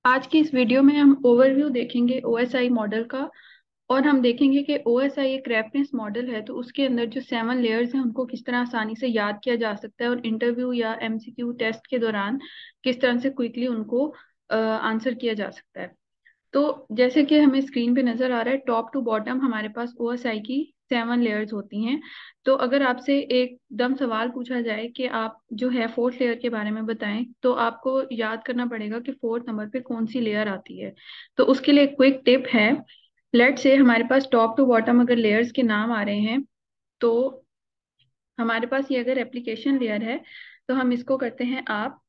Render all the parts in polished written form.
आज की इस वीडियो में हम ओवरव्यू देखेंगे ओएसआई मॉडल का। और हम देखेंगे कि ओएसआई एक रेफरेंस मॉडल है, तो उसके अंदर जो 7 लेयर्स हैं उनको किस तरह आसानी से याद किया जा सकता है और इंटरव्यू या एमसीक्यू टेस्ट के दौरान किस तरह से क्विकली उनको आंसर किया जा सकता है। तो जैसे कि हमें स्क्रीन पे नजर आ रहा है, टॉप टू बॉटम हमारे पास ओएसआई की 7 लेयर्स होती हैं। तो अगर आपसे एकदम सवाल पूछा जाए कि आप जो है फोर्थ लेयर के बारे में बताएं, तो आपको याद करना पड़ेगा कि फोर्थ नंबर पे कौन सी लेयर आती है। तो उसके लिए एक क्विक टिप है। लेट से हमारे पास टॉप टू बॉटम अगर लेयर्स के नाम आ रहे हैं, तो हमारे पास ये अगर एप्लीकेशन लेयर है, तो हम इसको करते हैं आप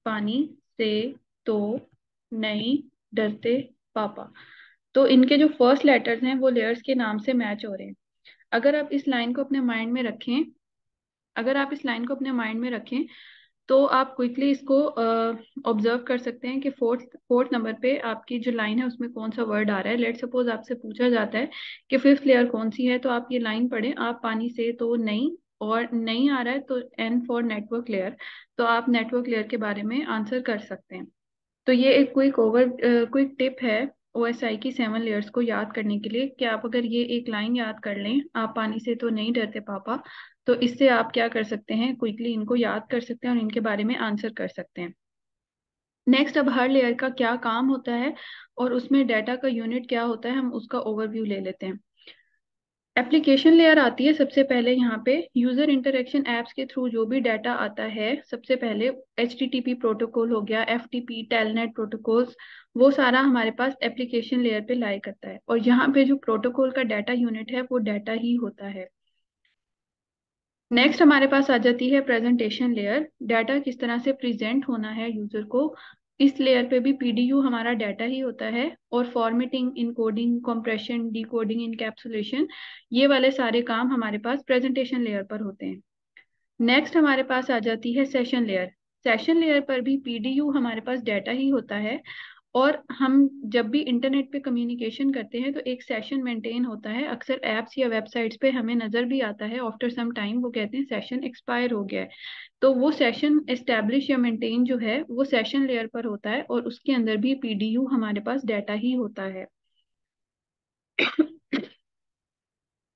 पानी से तो नहीं डरते पापा। तो इनके जो फर्स्ट लेटर्स हैं वो लेयर्स के नाम से मैच हो रहे हैं। अगर आप इस लाइन को अपने माइंड में रखें अगर आप इस लाइन को अपने माइंड में रखें तो आप क्विकली इसको ऑब्जर्व कर सकते हैं कि फोर्थ फोर्थ नंबर पे आपकी जो लाइन है उसमें कौन सा वर्ड आ रहा है। लेट सपोज आपसे पूछा जाता है कि फिफ्थ लेयर कौन सी है, तो आप ये लाइन पढ़ें, आप पानी से तो नहीं, और नहीं आ रहा है तो एन फॉर नेटवर्क लेयर। तो आप नेटवर्क लेयर के बारे में आंसर कर सकते हैं। तो ये एक क्विक टिप है ओएसआई की 7 लेयर्स को याद करने के लिए, कि आप अगर ये एक लाइन याद कर लें, आप पानी से तो नहीं डरते पापा, तो इससे आप क्या कर सकते हैं, क्विकली इनको याद कर सकते हैं और इनके बारे में आंसर कर सकते हैं। नेक्स्ट, अब हर लेयर का क्या काम होता है और उसमें डाटा का यूनिट क्या होता है, हम उसका ओवरव्यू ले लेते हैं। एप्लीकेशन लेयर आती है सबसे पहले। यहाँ पे यूजर इंटरेक्शन एप्स के थ्रू जो भी डाटा आता है, सबसे पहले HTTP प्रोटोकॉल हो गया, FTP टेलनेट प्रोटोकॉल्स, वो सारा हमारे पास एप्लीकेशन लेयर पे लाई करता है। और यहाँ पे जो प्रोटोकॉल का डाटा यूनिट है वो डाटा ही होता है। नेक्स्ट हमारे पास आ जाती है प्रेजेंटेशन लेयर। डाटा किस तरह से प्रेजेंट होना है यूजर को, इस लेयर पे भी पीडीयू हमारा डाटा ही होता है। और formatting, encoding, compression, decoding, encapsulation, ये वाले सारे काम हमारे पास प्रेजेंटेशन लेयर पर होते हैं। नेक्स्ट हमारे पास आ जाती है सेशन लेयर। सेशन लेयर पर भी पीडीयू हमारे पास डाटा ही होता है। और हम जब भी इंटरनेट पे कम्युनिकेशन करते हैं तो एक सेशन मेंटेन होता है। अक्सर एप्स या वेबसाइट्स पे हमें नजर भी आता है, आफ्टर सम टाइम वो कहते हैं सेशन एक्सपायर हो गया है। तो वो सेशन एस्टेब्लिश या मेंटेन जो है वो सेशन लेयर पर होता है, और उसके अंदर भी पीडीयू हमारे पास डाटा ही होता है।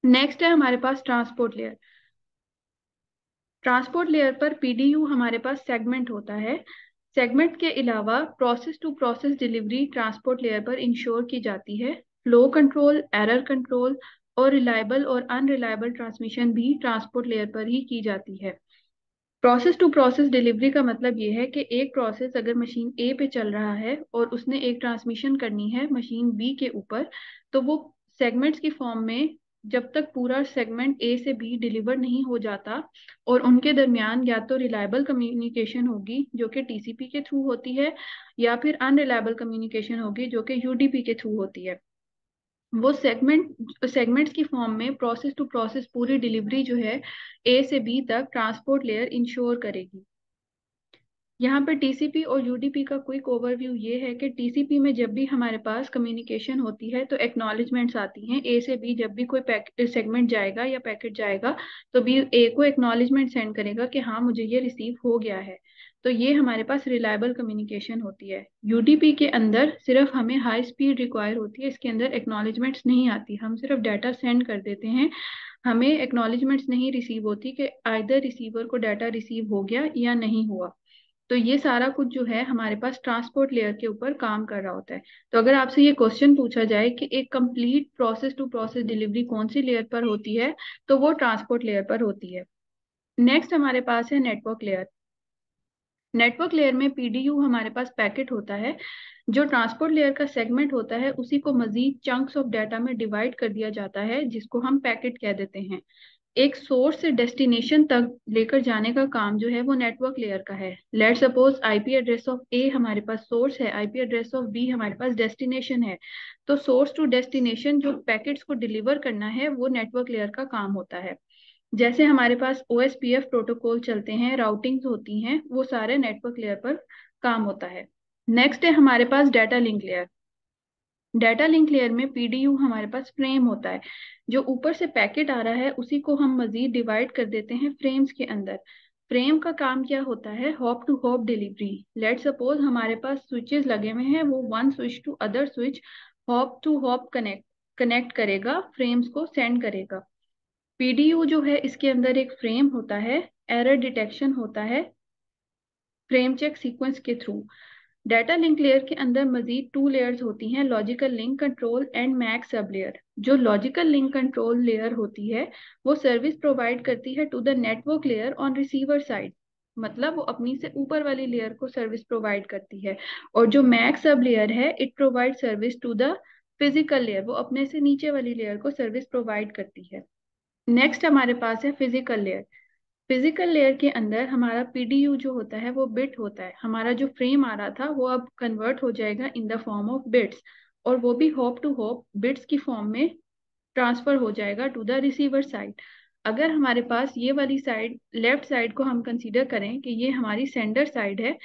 नेक्स्ट है हमारे पास ट्रांसपोर्ट लेयर। ट्रांसपोर्ट लेयर पर पीडीयू हमारे पास सेगमेंट होता है। सेगमेंट के अलावा process to process delivery transport layer पर इंश्योर की जाती है। फ्लो कंट्रोल, एरर कंट्रोल और रिलायबल और अनरिलायबल ट्रांसमिशन भी ट्रांसपोर्ट लेयर पर ही की जाती है। प्रोसेस टू प्रोसेस डिलीवरी का मतलब ये है कि एक प्रोसेस अगर मशीन ए पे चल रहा है और उसने एक ट्रांसमिशन करनी है मशीन बी के ऊपर, तो वो सेगमेंट्स की फॉर्म में, जब तक पूरा सेगमेंट ए से बी डिलीवर नहीं हो जाता और उनके दरमियान या तो रिलायबल कम्युनिकेशन होगी जो कि टीसीपी के थ्रू होती है, या फिर अनरिलायबल कम्युनिकेशन होगी जो कि यूडीपी के थ्रू होती है, वो सेगमेंट्स की फॉर्म में प्रोसेस टू प्रोसेस पूरी डिलीवरी जो है ए से बी तक ट्रांसपोर्ट लेयर इंश्योर करेगी। यहाँ पे टीसीपी और यूडीपी का क्विक ओवरव्यू ये है कि टीसीपी में जब भी हमारे पास कम्युनिकेशन होती है तो एक्नॉलेजमेंट्स आती हैं ए से बी। जब भी कोई सेगमेंट जाएगा या पैकेट जाएगा, तो बी ए को एक्नॉलेजमेंट सेंड करेगा कि हाँ मुझे ये रिसीव हो गया है। तो ये हमारे पास रिलायबल कम्युनिकेशन होती है। यूडीपी के अंदर सिर्फ हमें हाई स्पीड रिक्वायर होती है, इसके अंदर एक्नॉलेजमेंट्स नहीं आती, हम सिर्फ डाटा सेंड कर देते हैं। हमें एक्नॉलेजमेंट्स नहीं रिसीव होती कि आइदर रिसीवर को डाटा रिसीव हो गया या नहीं हुआ। तो ये सारा कुछ जो है हमारे पास ट्रांसपोर्ट लेयर के ऊपर काम कर रहा होता है। तो अगर आपसे ये क्वेश्चन पूछा जाए कि एक complete process to process delivery कौन सी लेयर पर होती है, तो वो ट्रांसपोर्ट लेयर पर होती है। नेक्स्ट हमारे पास है नेटवर्क लेयर। नेटवर्क लेयर में पीडीयू हमारे पास पैकेट होता है। जो ट्रांसपोर्ट लेयर का सेगमेंट होता है उसी को मजीद चंक्स ऑफ डाटा में डिवाइड कर दिया जाता है, जिसको हम पैकेट कह देते हैं। एक सोर्स से डेस्टिनेशन तक लेकर जाने का काम जो है वो नेटवर्क लेयर का है। Let suppose IP address of A हमारे पास सोर्स है, आईपी एड्रेस ऑफ बी हमारे पास डेस्टिनेशन है। तो सोर्स टू डेस्टिनेशन जो पैकेट्स को डिलीवर करना है वो नेटवर्क लेयर का काम होता है। जैसे हमारे पास ओएसपीएफ प्रोटोकॉल चलते हैं, राउटिंग्स होती हैं, वो सारे नेटवर्क लेयर पर काम होता है। नेक्स्ट है हमारे पास data link layer. Data link layer में पीडीयू हमारे पास फ्रेम होता है। जो ऊपर से पैकेट आ रहा है उसी को हम मजीद डिवाइड कर देते हैं फ्रेम्स के अंदर। फ्रेम का काम क्या होता है? Hop to hop delivery. Let suppose हमारे पास स्विचेस लगे हुए हैं, वो one switch to other switch hop to hop connect करेगा, फ्रेम्स को सेंड करेगा। पीडीयू जो है इसके अंदर एक फ्रेम होता है, एरर डिटेक्शन होता है फ्रेम चेक सीक्वेंस के थ्रू। डाटा लिंक लेयर के अंदर मजीद टू लेयर्स होती हैं, logical link control and MAC sub layer. जो लॉजिकल लिंक कंट्रोल लेयर होती है वो सर्विस प्रोवाइड करती है to the network layer on receiver side, मतलब वो अपनी से ऊपर वाली लेयर को सर्विस प्रोवाइड करती है। और जो मैक सब लेयर है it provide service to the physical layer, वो अपने से नीचे वाली लेयर को सर्विस प्रोवाइड करती है। नेक्स्ट हमारे पास है फिजिकल लेयर। फिजिकल लेयर के अंदर हमारा पीडीयू जो होता है वो बिट होता है। हमारा जो फ्रेम आ रहा था वो अब कन्वर्ट हो जाएगा in the form of bits, और वो भी होप टू होप बिट्स की फॉर्म में ट्रांसफर हो जाएगा टू द रिसीवर साइड। अगर हमारे पास ये वाली साइड, लेफ्ट साइड को हम कंसीडर करें कि ये हमारी सेंडर साइड है,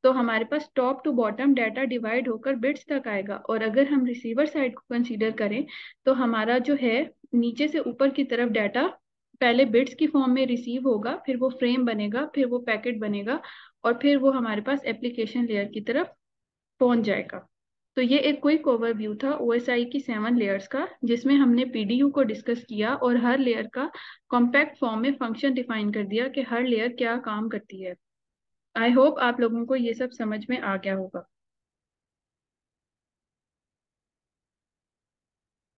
तो हमारे पास top to bottom data divide होकर बिट्स तक आएगा। और अगर हम रिसीवर साइड को कंसीडर करें तो हमारा जो है नीचे से ऊपर की तरफ डाटा पहले बिट्स की फॉर्म में रिसीव होगा, फिर वो फ्रेम बनेगा, फिर वो पैकेट बनेगा, और फिर वो हमारे पास एप्लीकेशन लेयर की तरफ पहुंच जाएगा। तो ये एक क्विक ओवरव्यू था ओएसआई की 7 लेयर्स का, जिसमें हमने पीडीयू को डिस्कस किया और हर लेयर का कॉम्पैक्ट फॉर्म में फंक्शन डिफाइन कर दिया कि हर लेयर क्या काम करती है। आई होप आप लोगों को ये सब समझ में आ गया होगा।